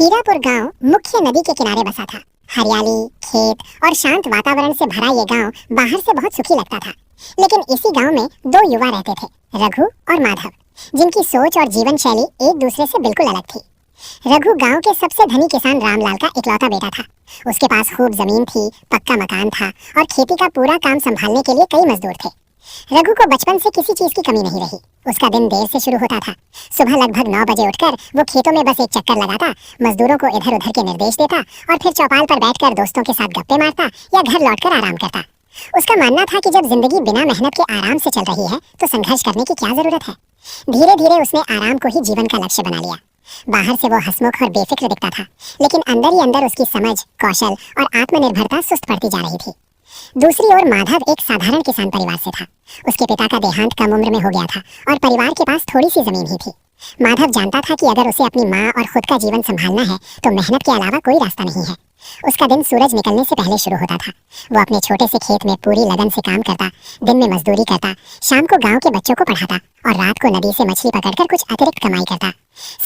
हीरापुर गांव मुख्य नदी के किनारे बसा था। हरियाली, खेत और शांत वातावरण से भरा ये गांव बाहर से बहुत सुखी लगता था। लेकिन इसी गांव में दो युवा रहते थे, रघु और माधव, जिनकी सोच और जीवन शैली एक दूसरे से बिल्कुल अलग थी। रघु गांव के सबसे धनी किसान रामलाल का इकलौता बेटा था। उसके पास खूब जमीन थी, पक्का मकान था और खेती का पूरा काम संभालने के लिए कई मजदूर थे। रघु को बचपन से किसी चीज की कमी नहीं रही। उसका दिन देर से शुरू होता था। सुबह लगभग 9 बजे उठकर वो खेतों में बस एक चक्कर लगाता, मजदूरों को इधर उधर के निर्देश देता और फिर चौपाल पर बैठकर दोस्तों के साथ गप्पे मारता या घर लौटकर आराम करता। उसका मानना था कि जब जिंदगी बिना मेहनत के आराम से चल रही है तो संघर्ष करने की क्या जरूरत है। धीरे धीरे उसने आराम को ही जीवन का लक्ष्य बना लिया। बाहर से वो हंसमुख और बेफिक्र दिखता था, लेकिन अंदर ही अंदर उसकी समझ, कौशल और आत्मनिर्भरता सुस्त पड़ती जा रही थी। दूसरी ओर माधव एक साधारण किसान परिवार से था। उसके पिता का देहांत कम उम्र में हो गया था और परिवार के पास थोड़ी सी जमीन ही थी। माधव जानता था कि अगर उसे अपनी माँ और खुद का जीवन संभालना है तो मेहनत के अलावा कोई रास्ता नहीं है। उसका दिन सूरज निकलने से पहले शुरू होता था। वो अपने छोटे से खेत में पूरी लगन से काम करता, दिन में मजदूरी करता, शाम को गांव के बच्चों को पढ़ाता और रात को नदी से मछली पकड़कर कुछ अतिरिक्त कमाई करता।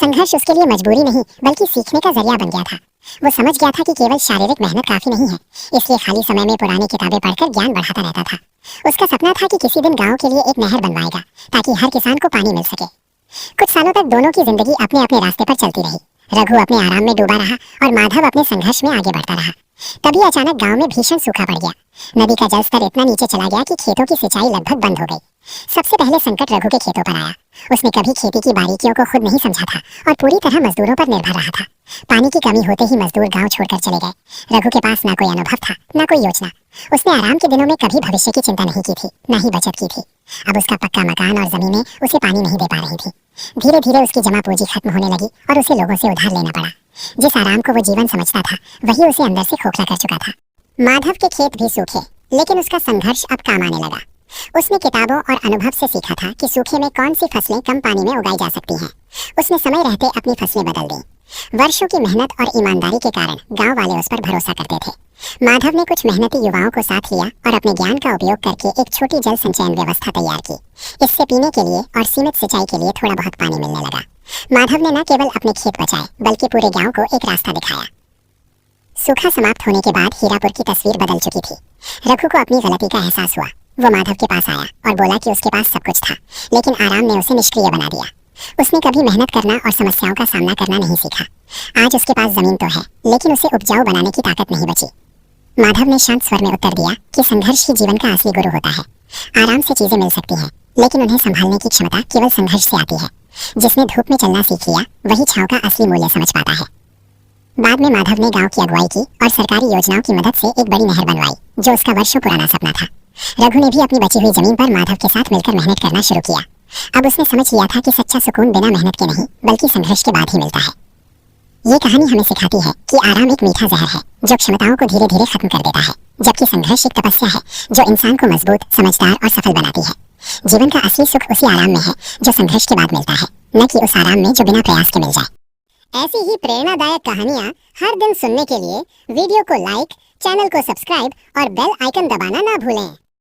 संघर्ष उसके लिए मजबूरी नहीं बल्कि सीखने का जरिया बन गया था। वो समझ गया था कि केवल शारीरिक मेहनत काफी नहीं है, इसलिए खाली समय में पुरानी किताबें पढ़कर ज्ञान बढ़ाता रहता था। उसका सपना था कि किसी दिन गांव के लिए एक नहर बनवाएगा ताकि हर किसान को पानी मिल सके। कुछ सालों तक दोनों की जिंदगी अपने अपने रास्ते पर चलती रही। रघु अपने आराम में डूबा रहा और माधव अपने संघर्ष में आगे बढ़ता रहा। तभी अचानक गांव में भीषण सूखा पड़ गया। नदी का जलस्तर इतना नीचे चला गया कि खेतों की सिंचाई लगभग बंद हो गई। सबसे पहले संकट रघु के खेतों पर आया। उसने कभी खेती की बारीकियों को खुद नहीं समझा था और पूरी तरह मजदूरों पर निर्भर रहा था। पानी की कमी होते ही मजदूर गांव छोड़कर चले गए। रघु के पास ना कोई अनुभव था, ना कोई योजना। उसने आराम के दिनों में कभी भविष्य की चिंता नहीं की थी, ना ही बचत की थी। अब उसका पक्का मकान और जमीनें उसे पानी नहीं दे पा रही थी। धीरे धीरे उसकी जमा पूंजी खत्म होने लगी और उसे लोगों से उधार लेना पड़ा। जिस आराम को वो जीवन समझता था वही उसे अंदर से खोखला कर चुका था। माधव के खेत भी सूखे, लेकिन उसका संघर्ष अब काम आने लगा। उसने किताबों और अनुभव से सीखा था कि सूखे में कौन सी फसलें कम पानी में उगाई जा सकती हैं। उसने समय रहते अपनी फसलें बदल दी। वर्षों की मेहनत और ईमानदारी के कारण गांव वाले उस पर भरोसा करते थे। माधव ने कुछ मेहनती युवाओं को साथ लिया और अपने ज्ञान का उपयोग करके एक छोटी जल संचयन व्यवस्था तैयार की। इससे पीने के लिए और सीमित सिंचाई के लिए थोड़ा बहुत पानी मिलने लगा। माधव ने न केवल अपने खेत बचाए बल्कि पूरे गांव को एक रास्ता दिखाया। सूखा समाप्त होने के बाद हीरापुर की तस्वीर बदल चुकी थी। रघु को अपनी गलती का एहसास हुआ। वो माधव के पास आया और बोला कि उसके पास सब कुछ था, लेकिन आराम ने उसे निष्क्रिय बना दिया। उसने कभी मेहनत करना और समस्याओं का सामना करना नहीं सीखा। आज उसके पास जमीन तो है, लेकिन उसे उपजाऊ बनाने की ताकत नहीं बची। माधव ने शांत स्वर में उत्तर दिया कि संघर्ष ही जीवन का असली गुरु होता है। आराम से चीजें मिल सकती हैं, लेकिन उन्हें संभालने की क्षमता केवल संघर्ष से आती है। जिसने धूप में चलना सीख लिया वही छांव का असली मूल्य समझ पाता है। बाद में माधव ने गांव की अगुवाई की और सरकारी योजनाओं की मदद से एक बड़ी नहर बनवाई, जो उसका वर्षों पुराना सपना था। रघु ने भी अपनी बची हुई जमीन पर माधव के साथ मिलकर मेहनत करना शुरू किया। अब उसने समझ लिया था कि सच्चा सुकून बिना मेहनत के नहीं बल्कि संघर्ष के बाद ही मिलता है। ये कहानी हमें सिखाती है कि आराम एक मीठा जहर है जो क्षमताओं को धीरे धीरे खत्म कर देता है, जबकि संघर्ष एक तपस्या है जो इंसान को मजबूत, समझदार और सफल बनाती है। जीवन का असली सुख उसी आराम में है जो संघर्ष के बाद मिलता है, न कि उस आराम में जो बिना प्रयास के मिल जाए। ऐसी ही प्रेरणादायक कहानियाँ हर दिन सुनने के लिए वीडियो को लाइक, चैनल को सब्सक्राइब और बेल आइकन दबाना ना भूलें।